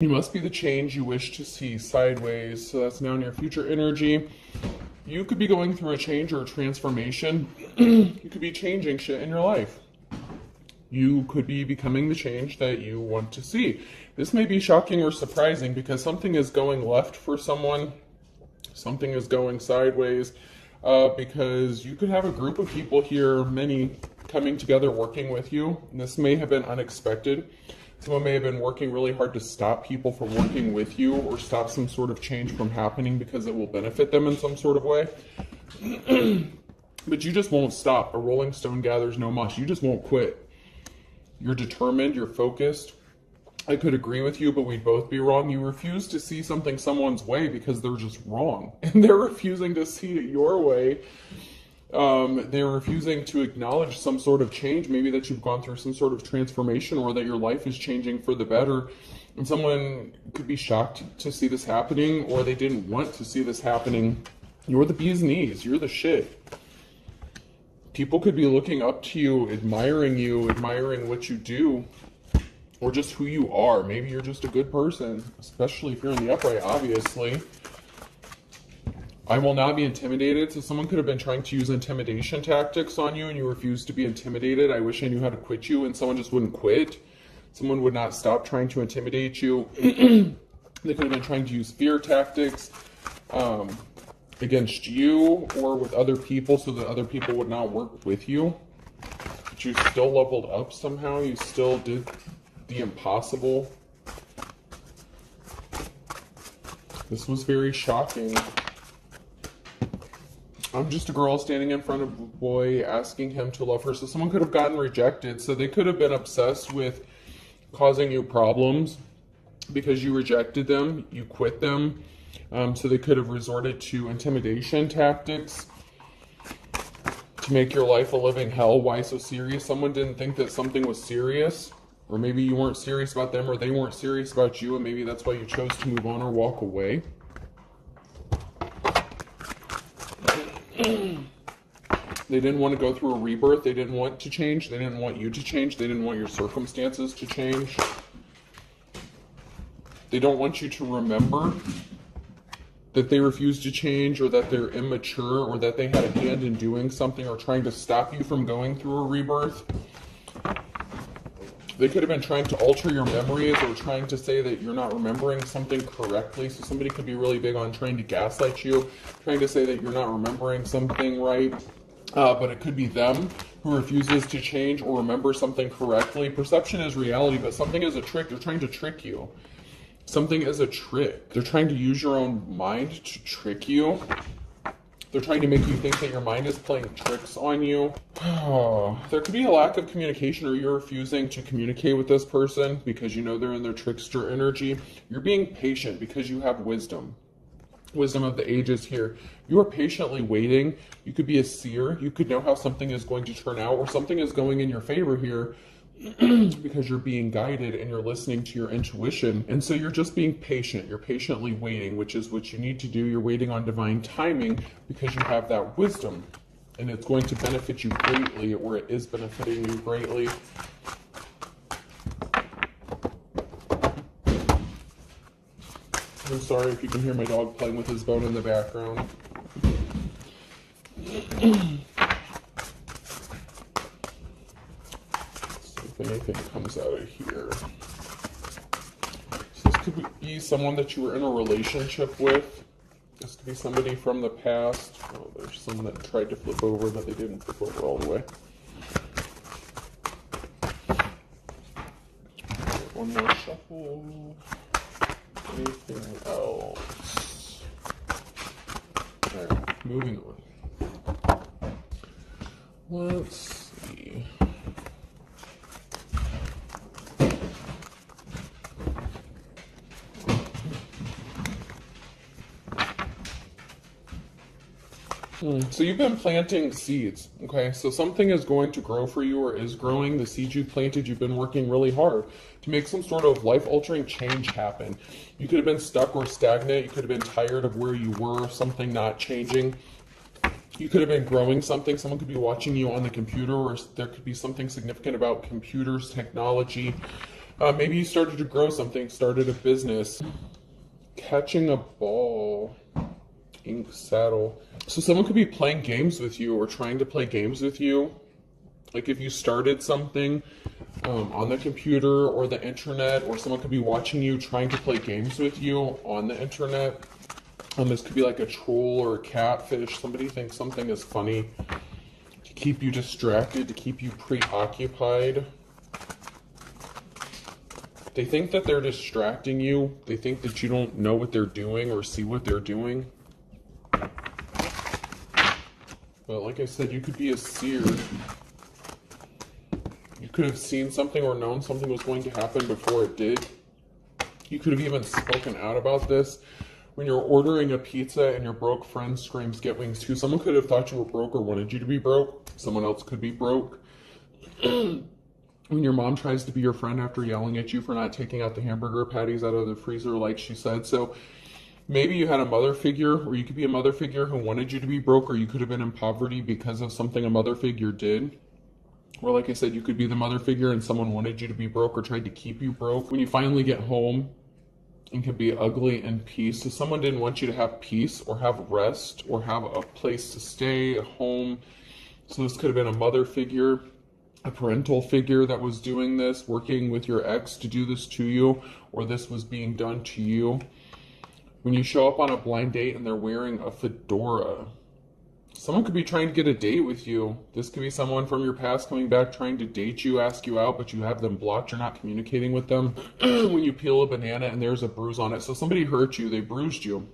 You must be the change you wish to see sideways. So that's now in your future energy. You could be going through a change or a transformation. You could be changing shit in your life. You could be becoming the change that you want to see. This may be shocking or surprising because something is going left for someone. Something is going sideways because you could have a group of people here, many coming together working with you. And this may have been unexpected. Someone may have been working really hard to stop people from working with you or stop some sort of change from happening because it will benefit them in some sort of way. But you just won't stop. A rolling stone gathers no moss. You just won't quit. You're determined. You're focused. I could agree with you, but we'd both be wrong. You refuse to see something someone's way because they're just wrong. And they're refusing to see it your way. They're refusing to acknowledge some sort of change, maybe that you've gone through some sort of transformation or that your life is changing for the better. And someone could be shocked to see this happening, or they didn't want to see this happening. You're the bee's knees. You're the shit. People could be looking up to you, admiring what you do, or just who you are. Maybe you're just a good person, especially if you're in the upright, obviously. I will not be intimidated. So someone could have been trying to use intimidation tactics on you and you refused to be intimidated. I wish I knew how to quit you, and someone just wouldn't quit. Someone would not stop trying to intimidate you. They could have been trying to use fear tactics against you or with other people so that other people would not work with you. But you still leveled up somehow. You still did the impossible. This was very shocking. I'm just a girl standing in front of a boy asking him to love her. So someone could have gotten rejected. So they could have been obsessed with causing you problems because you rejected them, you quit them. So they could have resorted to intimidation tactics to make your life a living hell. Why so serious? Someone didn't think that something was serious. Or maybe you weren't serious about them, or they weren't serious about you, and maybe that's why you chose to move on or walk away. They didn't want to go through a rebirth. They didn't want to change. They didn't want you to change. They didn't want your circumstances to change. They don't want you to remember that they refused to change, or that they're immature, or that they had a hand in doing something or trying to stop you from going through a rebirth. They could have been trying to alter your memories or trying to say that you're not remembering something correctly. So somebody could be really big on trying to gaslight you, trying to say that you're not remembering something right. But it could be them who refuses to change or remember something correctly. Perception is reality, but something is a trick. They're trying to trick you. Something is a trick. They're trying to use your own mind to trick you. They're trying to make you think that your mind is playing tricks on you. There could be a lack of communication, or you're refusing to communicate with this person because you know they're in their trickster energy. You're being patient because you have wisdom. Wisdom of the ages here. You are patiently waiting. You could be a seer. You could know how something is going to turn out, or something is going in your favor here because you're being guided and you're listening to your intuition. And so you're just being patient. You're patiently waiting, which is what you need to do. You're waiting on divine timing because you have that wisdom, and it's going to benefit you greatly, or it is benefiting you greatly. I'm sorry if you can hear my dog playing with his bone in the background. If anything comes out of here. So this could be someone that you were in a relationship with. This could be somebody from the past. Oh, there's some that tried to flip over, but they didn't flip over all the way. One more shuffle. Anything else? Alright, moving on. Let's see. So you've been planting seeds, okay? So something is going to grow for you, or is growing. The seeds you've planted, you've been working really hard to make some sort of life-altering change happen. You could have been stuck or stagnant. You could have been tired of where you were, something not changing. You could have been growing something. Someone could be watching you on the computer, or there could be something significant about computers, technology, Maybe you started to grow something, started a business. Catching a ball. Ink saddle. So someone could be playing games with you or trying to play games with you. Like if you started something on the computer or the internet, or someone could be watching you trying to play games with you on the internet. This could be like a troll or a catfish. Somebody thinks something is funny to keep you distracted, to keep you preoccupied. They think that they're distracting you. They think that you don't know what they're doing or see what they're doing. But like I said, you could be a seer. You could have seen something or known something was going to happen before it did. You could have even spoken out about this. When you're ordering a pizza and your broke friend screams, "Get wings too," someone could have thought you were broke or wanted you to be broke. Someone else could be broke. When your mom tries to be your friend after yelling at you for not taking out the hamburger patties out of the freezer like she said. So maybe you had a mother figure, or you could be a mother figure who wanted you to be broke, or you could have been in poverty because of something a mother figure did. Or like I said, you could be the mother figure and someone wanted you to be broke or tried to keep you broke. When you finally get home, it can be ugly in peace. So someone didn't want you to have peace or have rest or have a place to stay, a home. So this could have been a mother figure, a parental figure that was doing this, working with your ex to do this to you, or this was being done to you. When you show up on a blind date and they're wearing a fedora, someone could be trying to get a date with you. This could be someone from your past coming back trying to date you, ask you out, but you have them blocked. You're not communicating with them. When you peel a banana and there's a bruise on it. So somebody hurt you, they bruised you.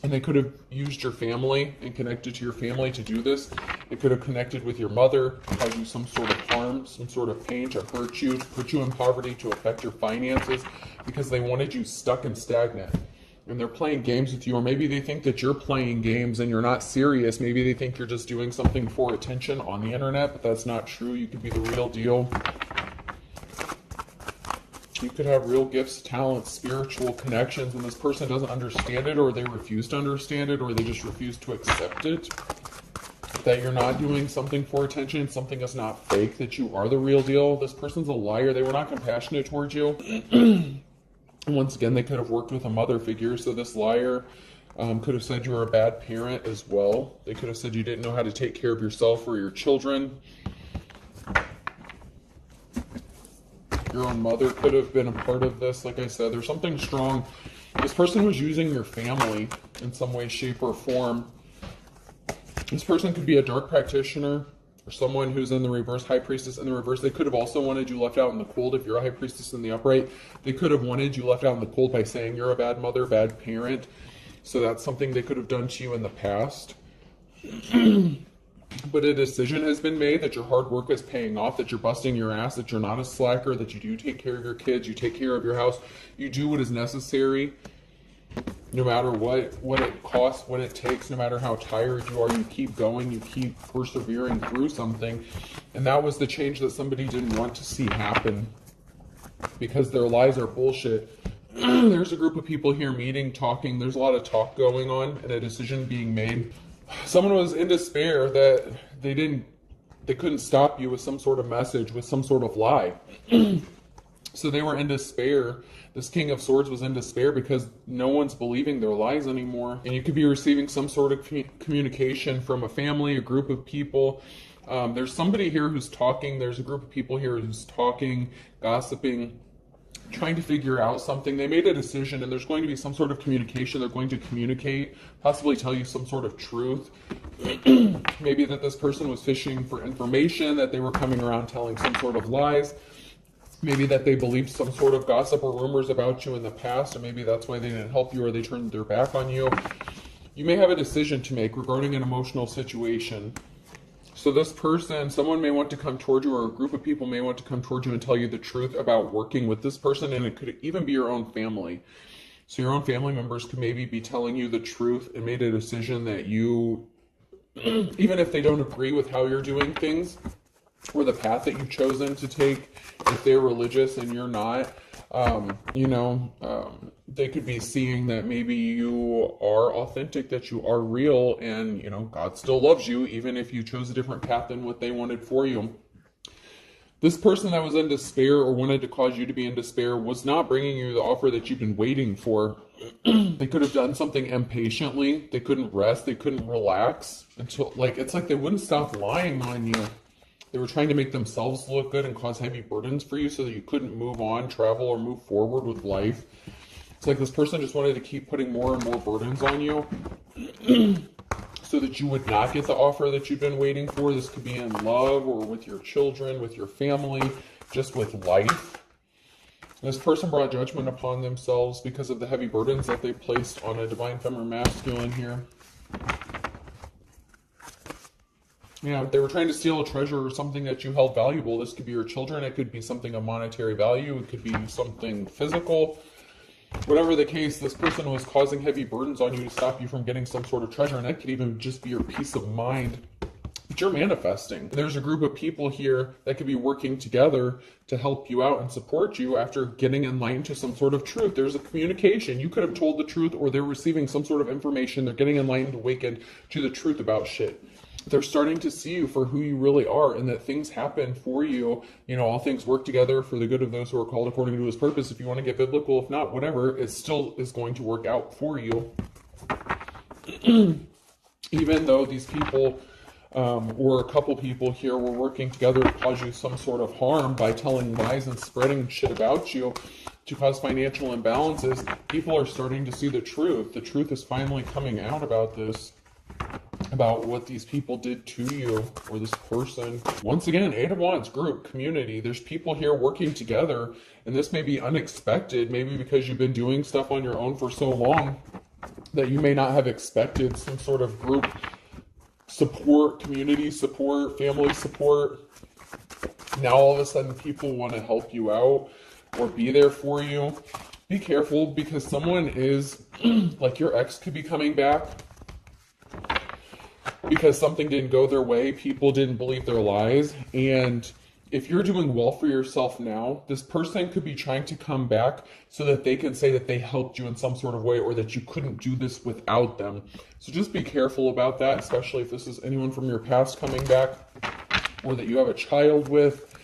And they could have used your family and connected to your family to do this. They could have connected with your mother, caused you some sort of harm, some sort of pain, to hurt you, to put you in poverty, to affect your finances, because they wanted you stuck and stagnant. And they're playing games with you, or maybe they think that you're playing games and you're not serious. Maybe they think you're just doing something for attention on the internet, but that's not true. You could be the real deal. You could have real gifts, talents, spiritual connections, and this person doesn't understand it, or they refuse to understand it, or they just refuse to accept it. That you're not doing something for attention, something is not fake, that you are the real deal. This person's a liar. They were not compassionate towards you. And once again, they could have worked with a mother figure. So this liar could have said you were a bad parent as well. They could have said you didn't know how to take care of yourself or your children. Your own mother could have been a part of this. Like I said, there's something strong. This person was using your family in some way, shape, or form. This person could be a dark practitioner, or someone who's in the reverse, high priestess in the reverse. They could have also wanted you left out in the cold. If you're a high priestess in the upright, they could have wanted you left out in the cold by saying you're a bad mother, bad parent. So that's something they could have done to you in the past. But a decision has been made that your hard work is paying off, that you're busting your ass, that you're not a slacker, that you do take care of your kids, you take care of your house, you do what is necessary. No matter what it costs, what it takes, no matter how tired you are, you keep going, you keep persevering through something. And that was the change that somebody didn't want to see happen, because their lies are bullshit. There's a group of people here meeting, talking. There's a lot of talk going on and a decision being made. Someone was in despair that they couldn't stop you with some sort of message, with some sort of lie. So they were in despair. This King of Swords was in despair because no one's believing their lies anymore. And you could be receiving some sort of communication from a family, a group of people. There's somebody here who's talking. There's a group of people here who's talking, gossiping, trying to figure out something. They made a decision, and there's going to be some sort of communication. They're going to communicate, possibly tell you some sort of truth. Maybe that this person was fishing for information, that they were coming around telling some sort of lies. Maybe that they believed some sort of gossip or rumors about you in the past, and maybe that's why they didn't help you, or they turned their back on you. You may have a decision to make regarding an emotional situation. So this person, someone may want to come toward you, or a group of people may want to come toward you and tell you the truth about working with this person, and it could even be your own family. So your own family members could maybe be telling you the truth and made a decision that you, even if they don't agree with how you're doing things, or the path that you've chosen to take, if they're religious and you're not, they could be seeing that maybe you are authentic, that you are real, and, God still loves you, even if you chose a different path than what they wanted for you. This person that was in despair or wanted to cause you to be in despair was not bringing you the offer that you've been waiting for. They could have done something impatiently. They couldn't rest. They couldn't relax until, like, it's like they wouldn't stop lying on you. They were trying to make themselves look good and cause heavy burdens for you so that you couldn't move on, travel, or move forward with life. It's like this person just wanted to keep putting more and more burdens on you so that you would not get the offer that you've been waiting for. This could be in love or with your children, with your family, just with life. This person brought judgment upon themselves because of the heavy burdens that they placed on a divine feminine masculine here. Yeah, they were trying to steal a treasure or something that you held valuable. This could be your children. It could be something of monetary value. It could be something physical. Whatever the case, this person was causing heavy burdens on you to stop you from getting some sort of treasure. And that could even just be your peace of mind that you're manifesting. There's a group of people here that could be working together to help you out and support you after getting enlightened to some sort of truth. There's a communication. You could have told the truth, or they're receiving some sort of information. They're getting enlightened, awakened to the truth about shit. They're starting to see you for who you really are, and that things happen for you. You know, all things work together for the good of those who are called according to his purpose. If you want to get biblical, if not, whatever, it still is going to work out for you. Even though these people, or a couple people here, were working together to cause you some sort of harm by telling lies and spreading shit about you to cause financial imbalances, people are starting to see the truth. The truth is finally coming out about this, about what these people did to you, or this person. Once again, 8 of Wands, group, community. There's people here working together, and this may be unexpected, maybe because you've been doing stuff on your own for so long that you may not have expected some sort of group support, community support, family support. Now all of a sudden people want to help you out or be there for you. Be careful, because someone is, like your ex could be coming back because something didn't go their way, people didn't believe their lies, and if you're doing well for yourself now, this person could be trying to come back so that they can say that they helped you in some sort of way, or that you couldn't do this without them. So just be careful about that, especially if this is anyone from your past coming back, or that you have a child with.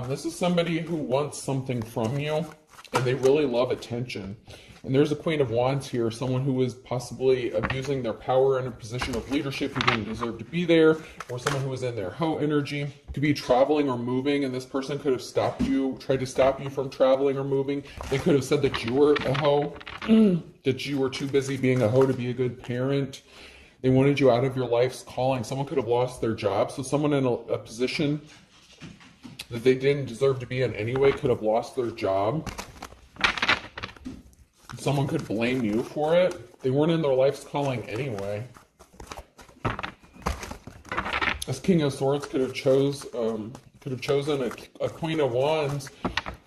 This is somebody who wants something from you, and they really love attention. And there's a Queen of Wands here, someone who is possibly abusing their power in a position of leadership who didn't deserve to be there, or someone who was in their hoe energy. Could be traveling or moving, and this person could have stopped you, tried to stop you from traveling or moving. They could have said that you were a hoe, that you were too busy being a hoe to be a good parent. They wanted you out of your life's calling. Someone could have lost their job, so someone in a position that they didn't deserve to be in anyway could have lost their job. Someone could blame you for it. They weren't in their life's calling anyway. This King of Swords could have chosen a Queen of Wands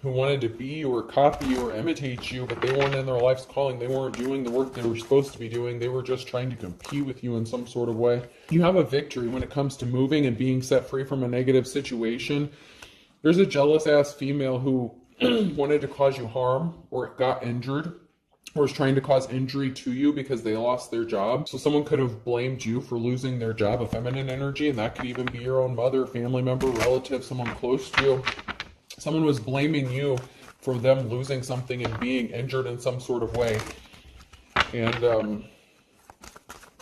who wanted to be or copy you or imitate you, but they weren't in their life's calling. They weren't doing the work they were supposed to be doing. They were just trying to compete with you in some sort of way. You have a victory when it comes to moving and being set free from a negative situation. There's a jealous ass female who wanted to cause you harm or got injured, or is trying to cause injury to you because they lost their job. So someone could have blamed you for losing their job, a feminine energy, and that could even be your own mother, family member, relative, someone close to you. Someone was blaming you for them losing something and being injured in some sort of way. And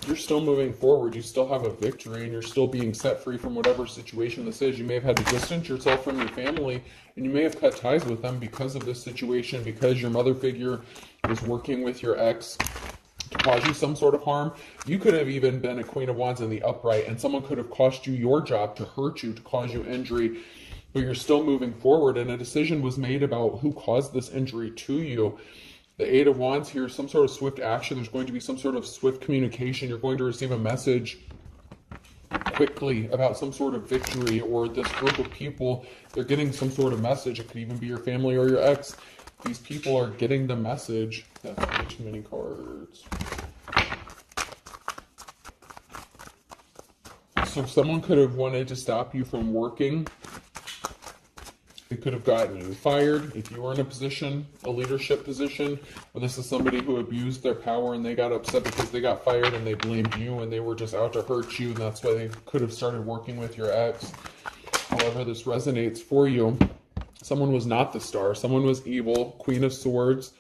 you're still moving forward. You still have a victory, and you're still being set free from whatever situation this is. You may have had to distance yourself from your family, and you may have cut ties with them because of this situation, because your mother figure was working with your ex to cause you some sort of harm. You could have even been a Queen of Wands in the upright, and someone could have cost you your job to hurt you, to cause you injury, but you're still moving forward, and a decision was made about who caused this injury to you. The 8 of Wands here, some sort of swift action. There's going to be some sort of swift communication. You're going to receive a message quickly about some sort of victory, or this group of people, they're getting some sort of message. It could even be your family or your ex. These people are getting the message. That's way too many cards. So someone could have wanted to stop you from working. They could have gotten you fired if you were in a position, a leadership position, or this is somebody who abused their power and they got upset because they got fired and they blamed you and they were just out to hurt you, and that's why they could have started working with your ex. however this resonates for you. Someone was not the star. Someone was evil, Queen of Swords.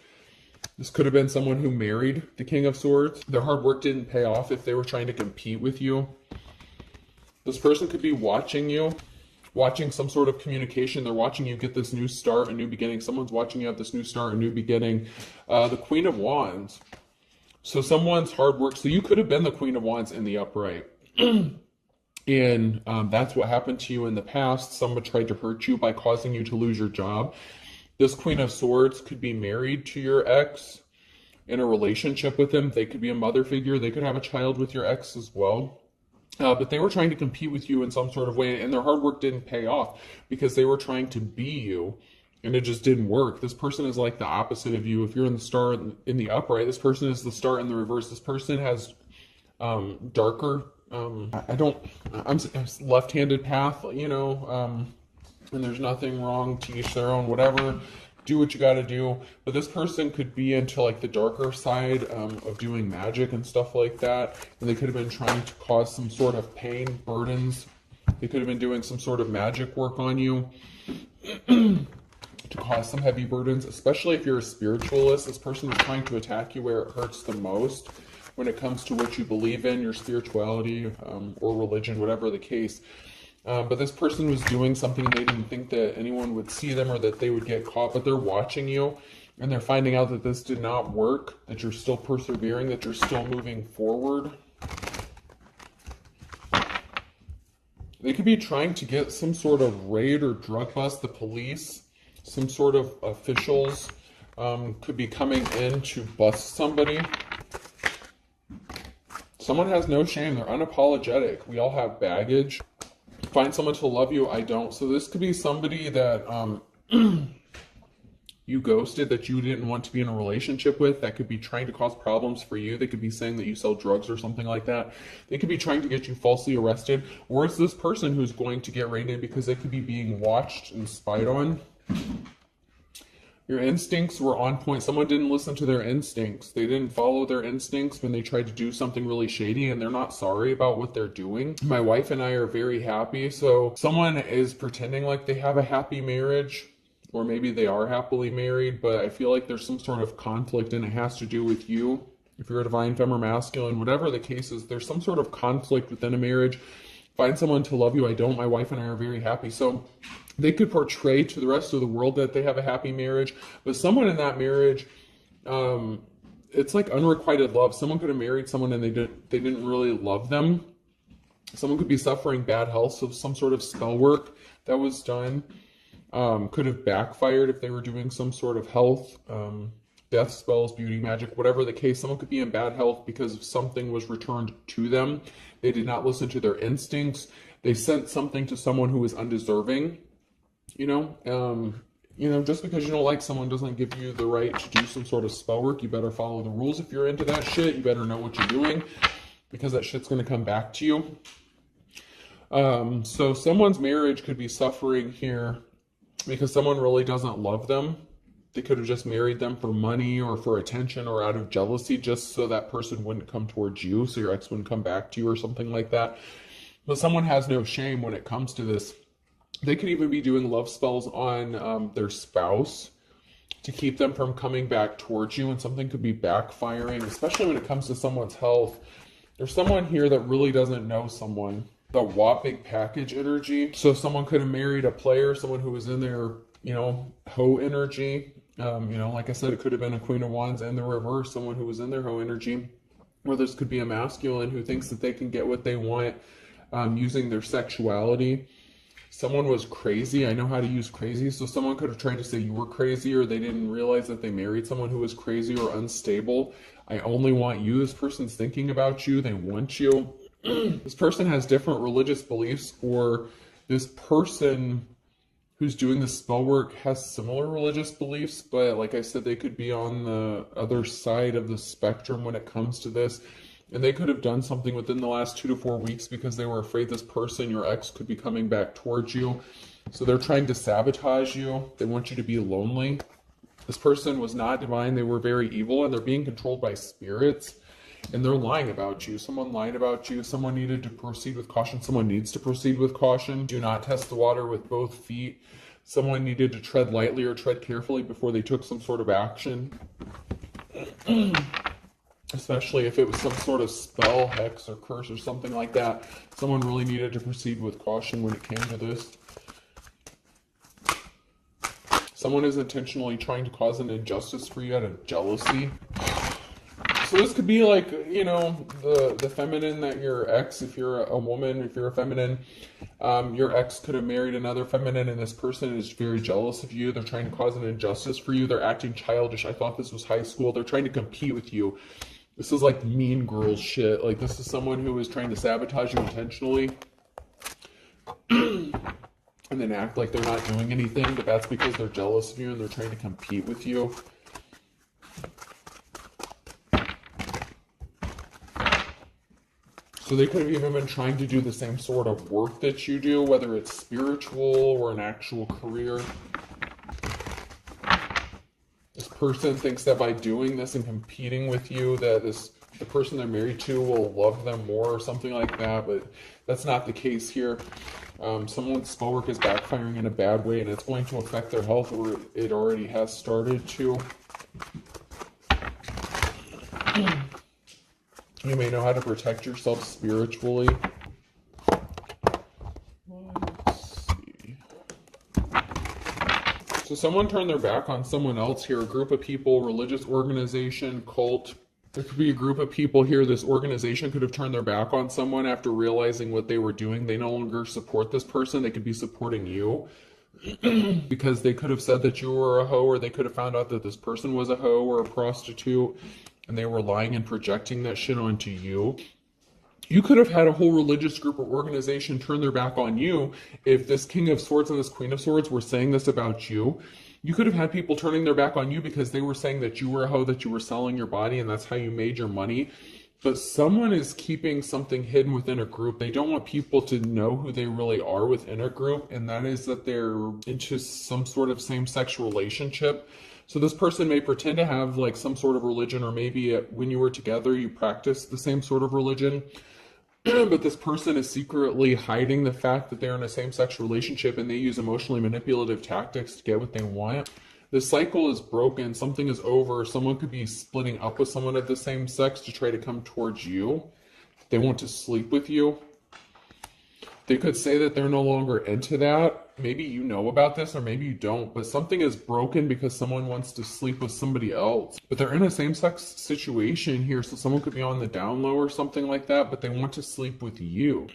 This could have been someone who married the King of Swords. Their hard work didn't pay off if they were trying to compete with you. This person could be watching you, watching some sort of communication. They're watching you get this new start, a new beginning. Someone's watching you have this new start, a new beginning. The Queen of Wands. So someone's hard work. So you could have been the Queen of Wands in the upright. And that's what happened to you in the past. Someone tried to hurt you by causing you to lose your job. This Queen of Swords could be married to your ex, in a relationship with him. They could be a mother figure. They could have a child with your ex as well. But they were trying to compete with you in some sort of way, and their hard work didn't pay off because they were trying to be you, and it just didn't work. This person is like the opposite of you. If you're in the star in the upright, this person is the star in the reverse. This person has darker, I'm left-handed path, you know, and there's nothing wrong, to each their own, whatever. Do what you got to do. But this person could be into like the darker side of doing magic and stuff like that. And they could have been trying to cause some sort of pain, burdens. They could have been doing some sort of magic work on you to cause some heavy burdens, especially if you're a spiritualist. This person is trying to attack you where it hurts the most when it comes to what you believe in, your spirituality or religion, whatever the case. But this person was doing something they didn't think that anyone would see them or that they would get caught, but they're watching you and they're finding out that this did not work, that you're still persevering, that you're still moving forward. They could be trying to get some sort of raid or drug bust. The police, some sort of officials could be coming in to bust somebody. Someone has no shame. They're unapologetic. We all have baggage. Find someone to love you. I don't. So this could be somebody that you ghosted, that you didn't want to be in a relationship with, that could be trying to cause problems for you. They could be saying that you sell drugs or something like that. They could be trying to get you falsely arrested. Or it's this person who's going to get raided because they could be being watched and spied on. Your instincts were on point. Someone didn't listen to their instincts. They didn't follow their instincts when they tried to do something really shady, and they're not sorry about what they're doing. My wife and I are very happy. So someone is pretending like they have a happy marriage, or maybe they are happily married, but I feel like there's some sort of conflict, and it has to do with you. If you're a divine femme or masculine, whatever the case is, there's some sort of conflict within a marriage. Find someone to love you. I don't. My wife and I are very happy. So they could portray to the rest of the world that they have a happy marriage, but someone in that marriage, it's like unrequited love. Someone could have married someone and they didn't really love them. Someone could be suffering bad health, so some sort of spell work that was done could have backfired if they were doing some sort of health, death spells, beauty magic, whatever the case. Someone could be in bad health because something was returned to them. They did not listen to their instincts. They sent something to someone who was undeserving. You know, just because you don't like someone doesn't give you the right to do some sort of spell work. You better follow the rules if you're into that shit. You better know what you're doing, because that shit's going to come back to you. So someone's marriage could be suffering here because someone really doesn't love them. They could have just married them for money or for attention or out of jealousy, just so that person wouldn't come towards you, so your ex wouldn't come back to you or something like that. But someone has no shame when it comes to this. They could even be doing love spells on their spouse to keep them from coming back towards you, and something could be backfiring, especially when it comes to someone's health. There's someone here that really doesn't know someone. The big package energy. So someone could have married a player, someone who was in their, hoe energy. Like I said, it could have been a Queen of Wands and the reverse, someone who was in their hoe energy. Or this could be a masculine who thinks that they can get what they want using their sexuality. Someone was crazy. I know how to use crazy. So someone could have tried to say you were crazy, or they didn't realize that they married someone who was crazy or unstable. I only want you. This person's thinking about you. They want you. This person has different religious beliefs, or this person who's doing the spell work has similar religious beliefs, but like I said, they could be on the other side of the spectrum when it comes to this. And they could have done something within the last 2 to 4 weeks because they were afraid this person, your ex, could be coming back towards you. So they're trying to sabotage you. They want you to be lonely. This person was not divine. They were very evil, and they're being controlled by spirits. and they're lying about you. Someone lied about you. Someone needed to proceed with caution. Someone needs to proceed with caution. Do not test the water with both feet. Someone needed to tread lightly or tread carefully before they took some sort of action. Especially if it was some sort of spell, hex, or curse or something like that. Someone really needed to proceed with caution when it came to this. Someone is intentionally trying to cause an injustice for you out of jealousy. So this could be like, you know, the feminine that your ex, if you're a woman, if you're a feminine, your ex could have married another feminine, and this person is very jealous of you. They're trying to cause an injustice for you. They're acting childish. I thought this was high school. They're trying to compete with you. This is like mean girls shit. Like, this is someone who is trying to sabotage you intentionally. And then act like they're not doing anything, but that's because they're jealous of you and they're trying to compete with you. So they could have even been trying to do the same sort of work that you do, whether it's spiritual or an actual career. This person thinks that by doing this and competing with you, that the person they're married to will love them more or something like that, but that's not the case here. Someone's spell work is backfiring in a bad way, and it's going to affect their health, or it already has started to. You may know how to protect yourself spiritually. Let's see. So someone turned their back on someone else here, a group of people, religious organization, cult. There could be a group of people here. This organization could have turned their back on someone after realizing what they were doing. They no longer support this person. They could be supporting you because they could have said that you were a hoe, or they could have found out that this person was a hoe or a prostitute, and they were lying and projecting that shit onto you. You could have had a whole religious group or organization turn their back on you if this King of Swords and this Queen of Swords were saying this about you. You could have had people turning their back on you because they were saying that you were a hoe, that you were selling your body, and that's how you made your money. But someone is keeping something hidden within a group. They don't want people to know who they really are within a group, and that is that they're into some sort of same-sex relationship. So this person may pretend to have like some sort of religion, or maybe when you were together you practiced the same sort of religion. But this person is secretly hiding the fact that they're in a same-sex relationship, and they use emotionally manipulative tactics to get what they want. The cycle is broken. Something is over. Someone could be splitting up with someone of the same sex to try to come towards you. They want to sleep with you. They could say that they're no longer into that. Maybe you know about this, or maybe you don't, but something is broken because someone wants to sleep with somebody else. But they're in a same-sex situation here, so someone could be on the down low or something like that, but they want to sleep with you.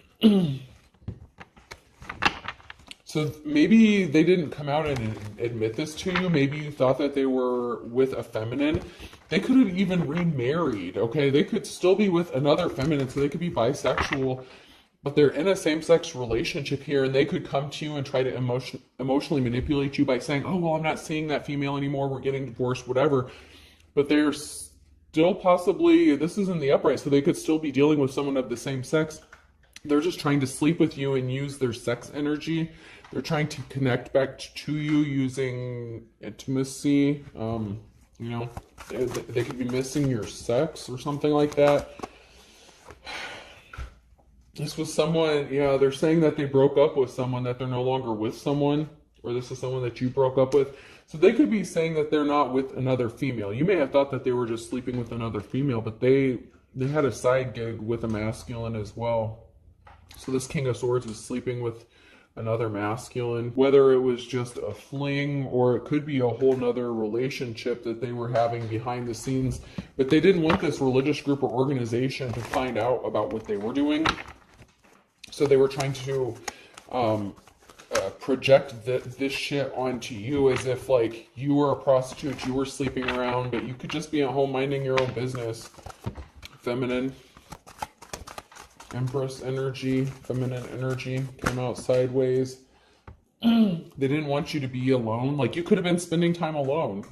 So maybe they didn't come out and admit this to you. Maybe you thought that they were with a feminine. They could have even remarried, okay? They could still be with another feminine, so they could be bisexual, but they're in a same-sex relationship here, and they could come to you and try to emotionally manipulate you by saying, oh, well, I'm not seeing that female anymore, we're getting divorced, whatever. But they're still possibly, this is in the upright, so they could still be dealing with someone of the same sex. They're just trying to sleep with you and use their sex energy. They're trying to connect back to you using intimacy. You know, they could be missing your sex or something like that. This was someone, yeah, they're saying that they broke up with someone, that they're no longer with someone, or this is someone that you broke up with. So they could be saying that they're not with another female. You may have thought that they were just sleeping with another female, but they had a side gig with a masculine as well. So this King of Swords is sleeping with another masculine, whether it was just a fling or it could be a whole nother relationship that they were having behind the scenes. But they didn't want this religious group or organization to find out about what they were doing. So they were trying to project this shit onto you as if like you were a prostitute, you were sleeping around, but you could just be at home minding your own business. Feminine. Empress energy, feminine energy came out sideways. They didn't want you to be alone. Like, you could have been spending time alone.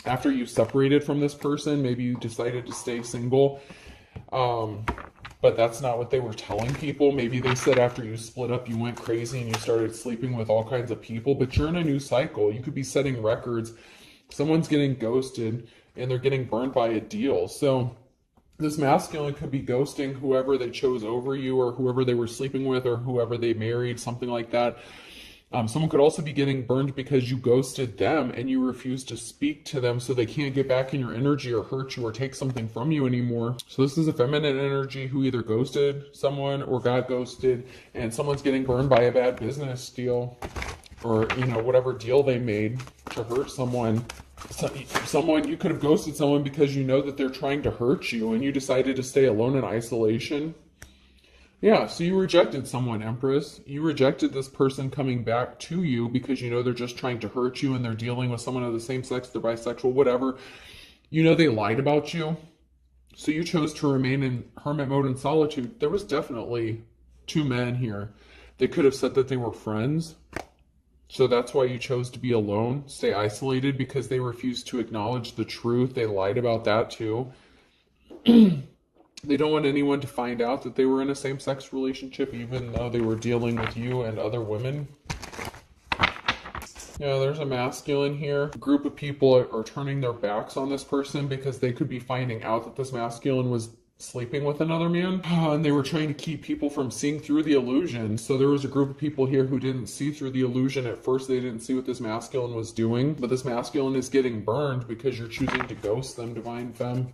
After you separated from this person, maybe you decided to stay single. But that's not what they were telling people. Maybe they said after you split up, you went crazy and you started sleeping with all kinds of people. But you're in a new cycle. You could be setting records. Someone's getting ghosted and they're getting burned by a deal. So This masculine could be ghosting whoever they chose over you, or whoever they were sleeping with, or whoever they married, something like that. Someone could also be getting burned because you ghosted them and you refuse to speak to them, so they can't get back in your energy or hurt you or take something from you anymore. So this is a feminine energy who either ghosted someone or got ghosted, and someone's getting burned by a bad business deal, or whatever deal they made to hurt someone. Someone, you could have ghosted someone because you know that they're trying to hurt you and you decided to stay alone in isolation. Yeah, so you rejected someone, Empress. You rejected this person coming back to you because you know they're just trying to hurt you and they're dealing with someone of the same sex, they're bisexual, whatever. You know they lied about you. So you chose to remain in hermit mode and solitude. There was definitely two men here. They could have said that they were friends. So that's why you chose to be alone, stay isolated, because they refused to acknowledge the truth. They lied about that too. They don't want anyone to find out that they were in a same-sex relationship, even though they were dealing with you and other women. Yeah, there's a masculine here. A group of people are turning their backs on this person because they could be finding out that this masculine was sleeping with another man, and they were trying to keep people from seeing through the illusion. So there was a group of people here who didn't see through the illusion at first. They didn't see what this masculine was doing, but this masculine is getting burned because you're choosing to ghost them, Divine Femme.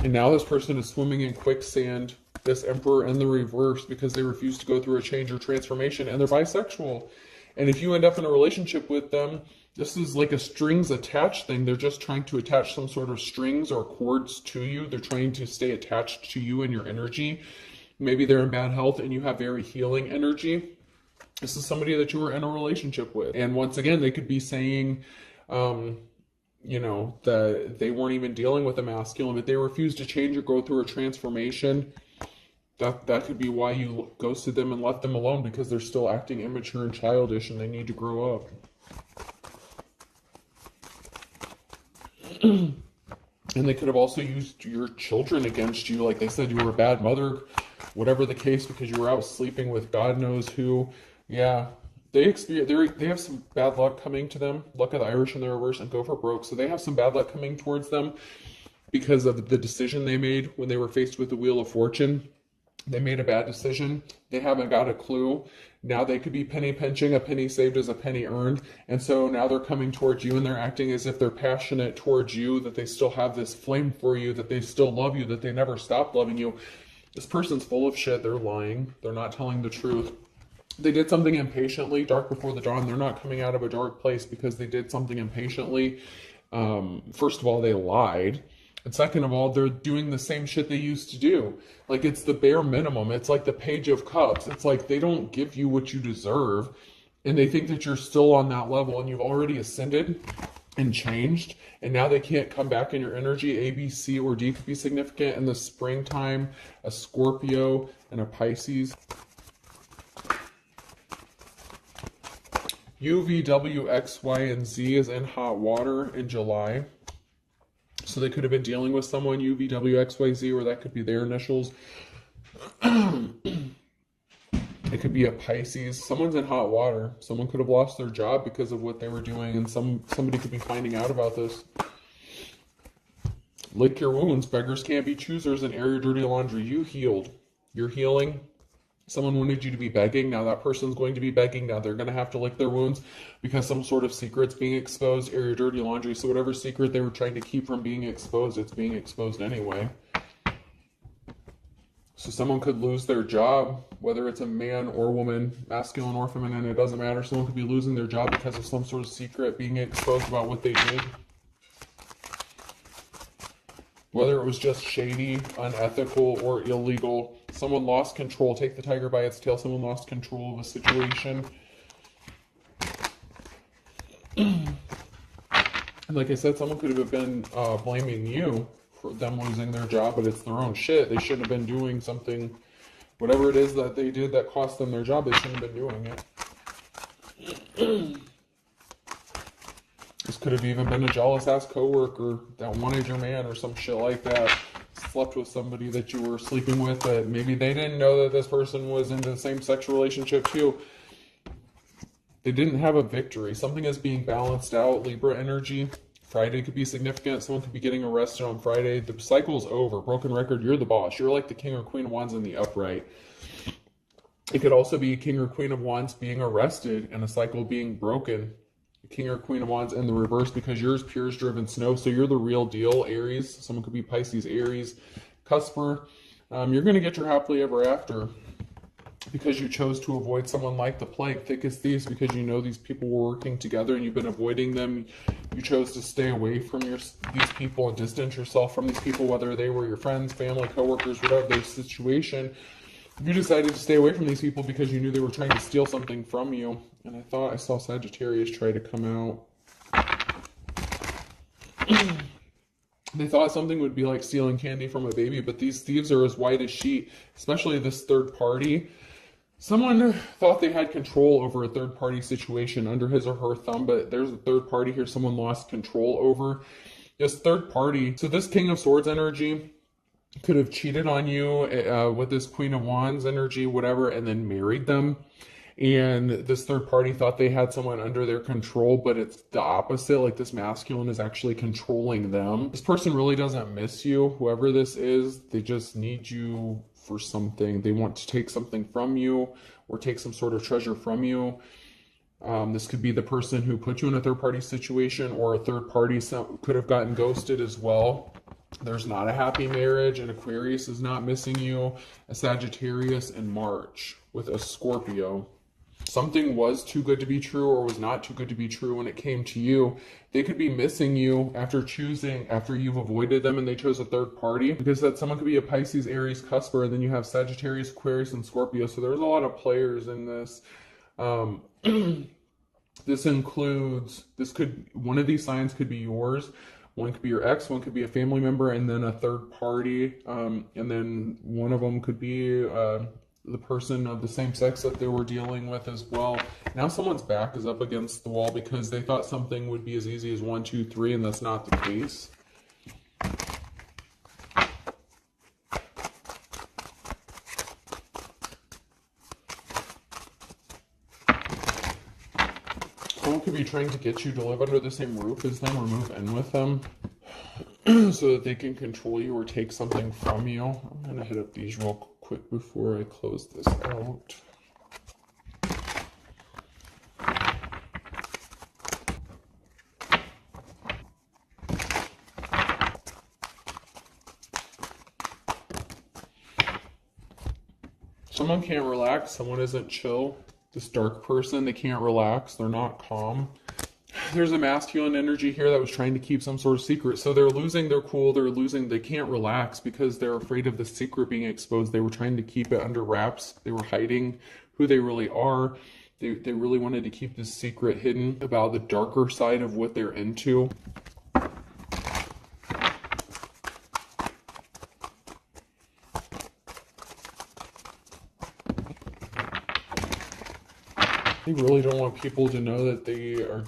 And now this person is swimming in quicksand, this Emperor in the reverse, because they refuse to go through a change or transformation, and they're bisexual. And if you end up in a relationship with them, this is like a strings attached thing. They're just trying to attach some sort of strings or cords to you. They're trying to stay attached to you and your energy. Maybe they're in bad health and you have very healing energy. This is somebody that you were in a relationship with. And once again, they could be saying, that they weren't even dealing with a masculine, but they refused to change or go through a transformation. That could be why you ghosted them and left them alone, because they're still acting immature and childish and they need to grow up. And they could have also used your children against you. Like they said, you were a bad mother, whatever the case, because you were out sleeping with God knows who. Yeah, they have some bad luck coming to them. Luck of the Irish in the reverse and go for broke. So they have some bad luck coming towards them because of the decision they made when they were faced with the Wheel of Fortune. They made a bad decision. They haven't got a clue. Now they could be penny pinching. A penny saved is a penny earned. And so now they're coming towards you and they're acting as if they're passionate towards you, that they still have this flame for you, that they still love you, that they never stopped loving you. This person's full of shit. They're lying. They're not telling the truth. They did something impatiently, dark before the dawn. They're not coming out of a dark place because they did something impatiently. First of all, they lied. And second of all, they're doing the same shit they used to do. Like, it's the bare minimum. It's like the Page of Cups. It's like they don't give you what you deserve. And they think that you're still on that level and you've already ascended and changed. And now they can't come back in your energy. A, B, C, or D could be significant. In the springtime, a Scorpio and a Pisces. U, V, W, X, Y, and Z is in hot water in July. So they could have been dealing with someone, U, V, W, X, Y, Z, or that could be their initials. It could be a Pisces. Someone's in hot water. Someone could have lost their job because of what they were doing, and somebody could be finding out about this. Lick your wounds. Beggars can't be choosers, and air your dirty laundry. You healed. You're healing. Someone wanted you to be begging. Now that person's going to be begging. Now they're going to have to lick their wounds because some sort of secret's being exposed. Air your dirty laundry. So whatever secret they were trying to keep from being exposed, it's being exposed anyway. So someone could lose their job, whether it's a man or woman, masculine or feminine, it doesn't matter. Someone could be losing their job because of some sort of secret being exposed about what they did. Whether it was just shady, unethical, or illegal. Someone lost control. Take the tiger by its tail. Someone lost control of a situation. And like I said, someone could have been blaming you for them losing their job, but it's their own shit. They shouldn't have been doing something, whatever it is that they did that cost them their job, they shouldn't have been doing it. This could have even been a jealous-ass coworker that wanted your man or some shit like that. Slept with somebody that you were sleeping with, but maybe they didn't know that this person was in the same sex relationship too. They didn't have a victory. Something is being balanced out. Libra energy. Friday could be significant. Someone could be getting arrested on Friday. The cycle's over. Broken record, you're the boss. You're like the king or queen of wands in the upright. It could also be king or queen of wands being arrested and a cycle being broken. King or queen of wands in the reverse, because yours pures driven snow. So you're the real deal, Aries. Someone could be Pisces, Aries, cusper. You're going to get your happily ever after, because you chose to avoid someone like the plague, thick as thieves, because you know these people were working together and you've been avoiding them. You chose to stay away from these people and distance yourself from these people, whether they were your friends, family, coworkers, whatever their situation. You decided to stay away from these people because you knew they were trying to steal something from you. And I thought I saw Sagittarius try to come out. They thought something would be like stealing candy from a baby, but these thieves are as white as sheet, especially this third party. Someone thought they had control over a third party situation under his or her thumb, but there's a third party here someone lost control over. This third party, so this King of Swords energy could have cheated on you with this Queen of Wands energy, whatever, and then married them. And this third party thought they had someone under their control, but it's the opposite. Like this masculine is actually controlling them. This person really doesn't miss you, whoever this is. They just need you for something. They want to take something from you or take some sort of treasure from you. This could be the person who put you in a third party situation, or a third party could have gotten ghosted as well. There's not a happy marriage. An Aquarius is not missing you. A Sagittarius in March with a Scorpio. Something was too good to be true or was not too good to be true when it came to you. They could be missing you after you've avoided them and they chose a third party. Because that someone could be a Pisces, Aries, cusper, and then you have Sagittarius, Aquarius, and Scorpio. So there's a lot of players in this. This includes, one of these signs could be yours. One could be your ex, one could be a family member, and then a third party. And then one of them could be the person of the same sex that they were dealing with as well. Now someone's back is up against the wall because they thought something would be as easy as 1, 2, 3, and that's not the case. Someone could be trying to get you to live under the same roof as them or move in with them so that they can control you or take something from you. I'm going to hit up these real quick before I close this out. Someone can't relax. Someone isn't chill. This dark person, they can't relax. They're not calm. There's a masculine energy here that was trying to keep some sort of secret. So they're losing their cool. They can't relax because they're afraid of the secret being exposed. They were trying to keep it under wraps. They were hiding who they really are. They really wanted to keep this secret hidden about the darker side of what they're into. They really don't want people to know that they're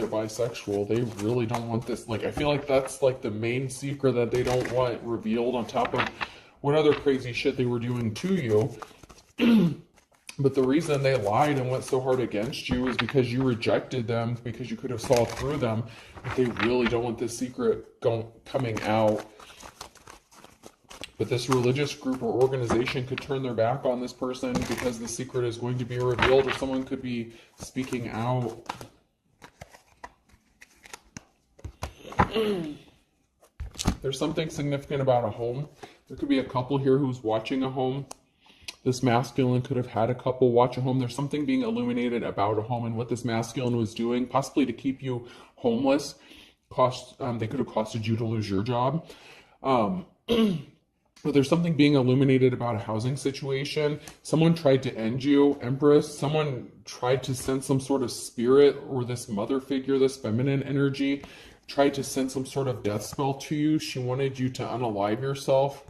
bisexual. They really don't want this. Like, I feel like that's like the main secret that they don't want revealed, on top of what other crazy shit they were doing to you. But the reason they lied and went so hard against you is because you rejected them, because you could have saw through them. But they really don't want this secret coming out. But this religious group or organization could turn their back on this person because the secret is going to be revealed, or someone could be speaking out. There's something significant about a home. There could be a couple here who's watching a home. This masculine could have had a couple watch a home. There's something being illuminated about a home and what this masculine was doing, possibly to keep you homeless. They could have costed you to lose your job. But there's something being illuminated about a housing situation. Someone tried to end you, Empress. Someone tried to send some sort of spirit, or this mother figure, this feminine energy, tried to send some sort of death spell to you. She wanted you to unalive yourself.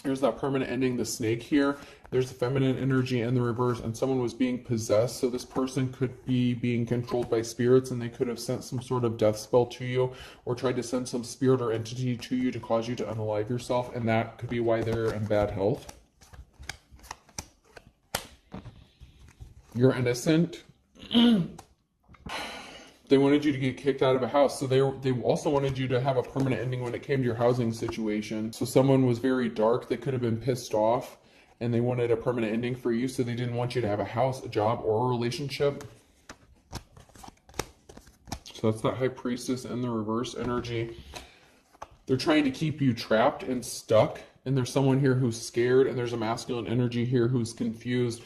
There's that permanent ending, the snake here. There's the feminine energy in the reverse, and someone was being possessed. So this person could be being controlled by spirits, and they could have sent some sort of death spell to you, or tried to send some spirit or entity to you to cause you to unalive yourself, and that could be why they're in bad health. You're innocent. They wanted you to get kicked out of a house. So they also wanted you to have a permanent ending when it came to your housing situation. So someone was very dark. They could have been pissed off and they wanted a permanent ending for you. So they didn't want you to have a house, a job, or a relationship. So that's that High Priestess in the reverse energy. They're trying to keep you trapped and stuck. And there's someone here who's scared. And there's a masculine energy here who's confused.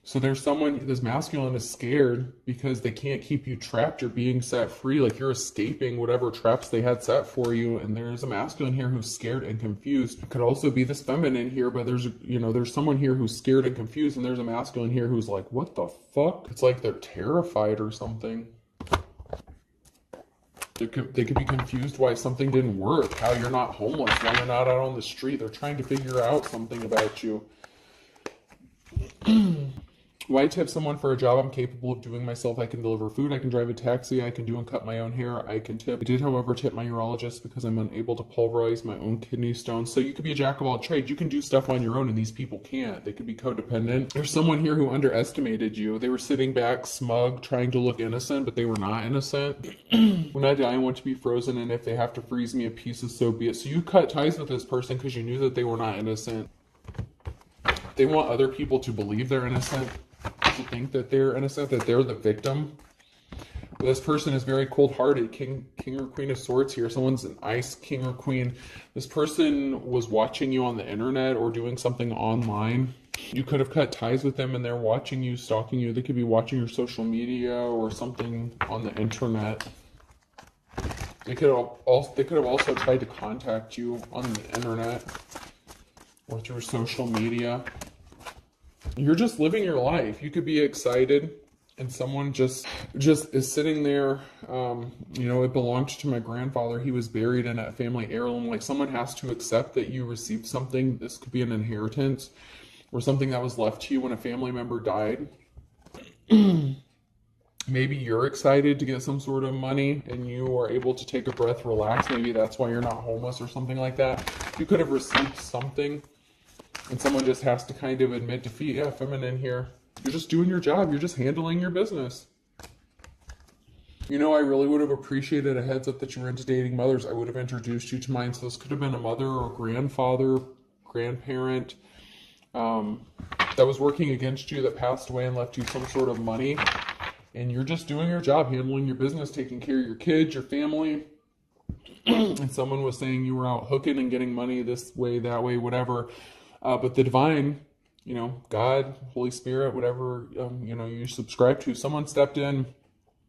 So there's someone, this masculine is scared because they can't keep you trapped. You're being set free. Like you're escaping whatever traps they had set for you. And there's a masculine here who's scared and confused. It could also be this feminine here, but there's someone here who's scared and confused. And there's a masculine here who's like, what the fuck? It's like they're terrified or something. They could be confused why something didn't work, how you're not homeless, why you're not out on the street. They're trying to figure out something about you. Why tip someone for a job I'm capable of doing myself? I can deliver food, I can drive a taxi, I can do and cut my own hair, I can tip. I did, however, tip my urologist because I'm unable to pulverize my own kidney stones. So you could be a jack of all trades. You can do stuff on your own and these people can't. They could be codependent. There's someone here who underestimated you. They were sitting back, smug, trying to look innocent, but they were not innocent. When I die, I want to be frozen, and if they have to freeze me in pieces, so be it. So you cut ties with this person because you knew that they were not innocent. They want other people to believe they're innocent, to think that they're innocent, that they're the victim. But this person is very cold-hearted. King or Queen of Swords here. Someone's an ice king or queen. This person was watching you on the internet or doing something online. You could have cut ties with them and they're watching you, stalking you. They could be watching your social media or something on the internet. They could have also tried to contact you on the internet or through social media. You're just living your life. You could be excited and someone just is sitting there. It belonged to my grandfather. He was buried in a family heirloom. Like someone has to accept that you received something. This could be an inheritance or something that was left to you when a family member died. Maybe you're excited to get some sort of money and you are able to take a breath, relax. Maybe that's why you're not homeless or something like that. You could have received something. And someone just has to kind of admit defeat. Yeah, feminine here. You're just doing your job. You're just handling your business. I really would have appreciated a heads up that you were into dating mothers. I would have introduced you to mine. So this could have been a mother or grandfather, grandparent that was working against you, that passed away and left you some sort of money. And you're just doing your job, handling your business, taking care of your kids, your family. And someone was saying you were out hooking and getting money this way, that way, whatever. But the divine, God, Holy Spirit, whatever, you subscribe to, someone stepped in,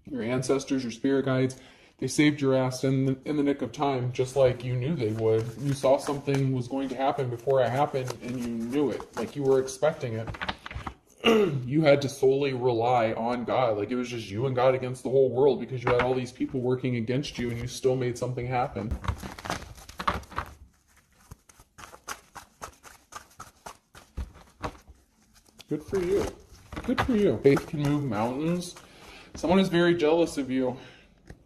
your ancestors, your spirit guides, they saved your ass in the nick of time, just like you knew they would. You saw something was going to happen before it happened, and you knew it, like you were expecting it. You had to solely rely on God, like it was just you and God against the whole world because you had all these people working against you, and you still made something happen. Good for you. Good for you. Faith can move mountains. Someone is very jealous of you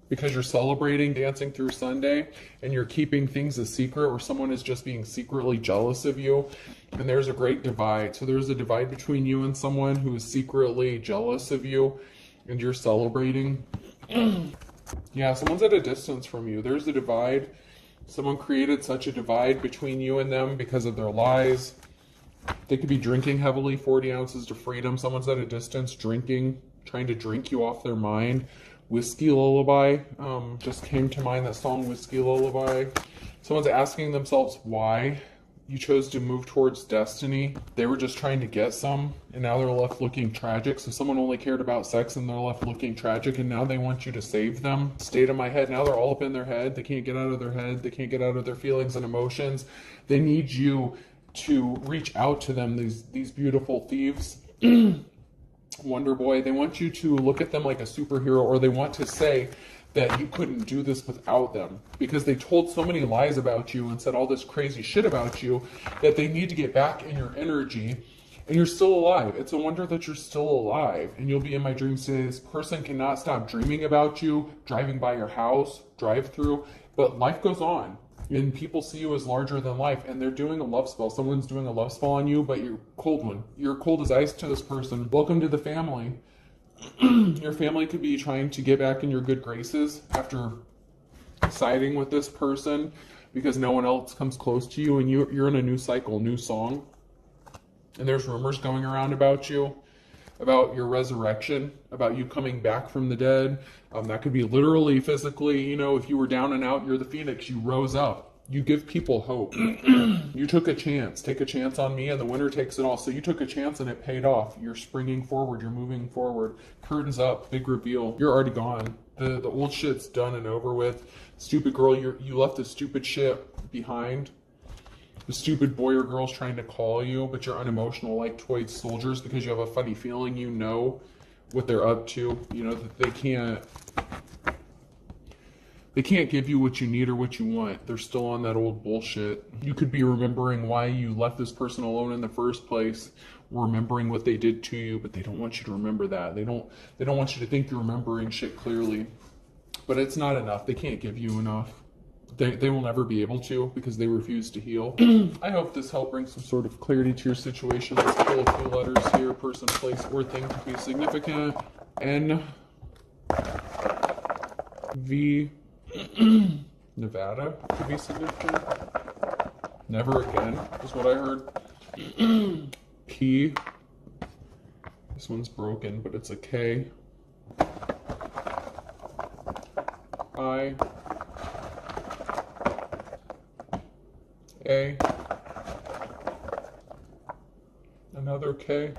because you're celebrating dancing through Sunday and you're keeping things a secret, or someone is just being secretly jealous of you. And there's a great divide. So there's a divide between you and someone who is secretly jealous of you and you're celebrating. Yeah, someone's at a distance from you. There's a divide. Someone created such a divide between you and them because of their lies. They could be drinking heavily, 40 ounces to freedom. Someone's at a distance drinking, trying to drink you off their mind. Whiskey Lullaby just came to mind, that song Whiskey Lullaby. Someone's asking themselves why you chose to move towards destiny. They were just trying to get some, and now they're left looking tragic. So someone only cared about sex and they're left looking tragic, and now they want you to save them. State of my head, now they're all up in their head. They can't get out of their head. They can't get out of their feelings and emotions. They need you to reach out to them, these beautiful thieves. Wonder Boy, they want you to look at them like a superhero, or they want to say that you couldn't do this without them because they told so many lies about you and said all this crazy shit about you that they need to get back in your energy, and you're still alive. It's a wonder that you're still alive, and you'll be in my dreams today. This person cannot stop dreaming about you, driving by your house, drive through, but life goes on. And people see you as larger than life, and they're doing a love spell. Someone's doing a love spell on you, but you're cold one. You're cold as ice to this person. Welcome to the family. Your family could be trying to get back in your good graces after siding with this person because no one else comes close to you, and you're in a new cycle, new song. And there's rumors going around about you, about your resurrection, about you coming back from the dead. That could be literally, physically, you know, if you were down and out, you're the phoenix, you rose up. You give people hope. You took a chance. Take a chance on me, and the winner takes it all. So you took a chance, and it paid off. You're springing forward. You're moving forward. Curtains up. Big reveal. You're already gone. The old shit's done and over with. Stupid girl, you left the stupid shit behind. The stupid boy or girl's trying to call you, but you're unemotional like toy soldiers because you have a funny feeling you know what they're up to. You know that they can't give you what you need or what you want. They're still on that old bullshit. You could be remembering why you left this person alone in the first place, remembering what they did to you, but they don't want you to remember that. They don't want you to think you're remembering shit clearly. But it's not enough. They can't give you enough. They will never be able to because they refuse to heal. I hope this helped bring some sort of clarity to your situation. Let's pull a few letters here. Person, place, or thing to be significant. N. V. Nevada could be significant. Never again is what I heard. P. This one's broken, but it's a K. I. A. Another K.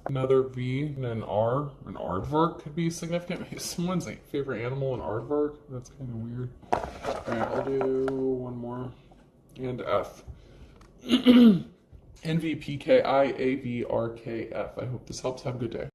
Another V and an R. An aardvark could be significant. Maybe someone's favorite animal, an aardvark. That's kind of weird. Alright, I'll do one more. And F. NVPKIAVRKF. I hope this helps. Have a good day.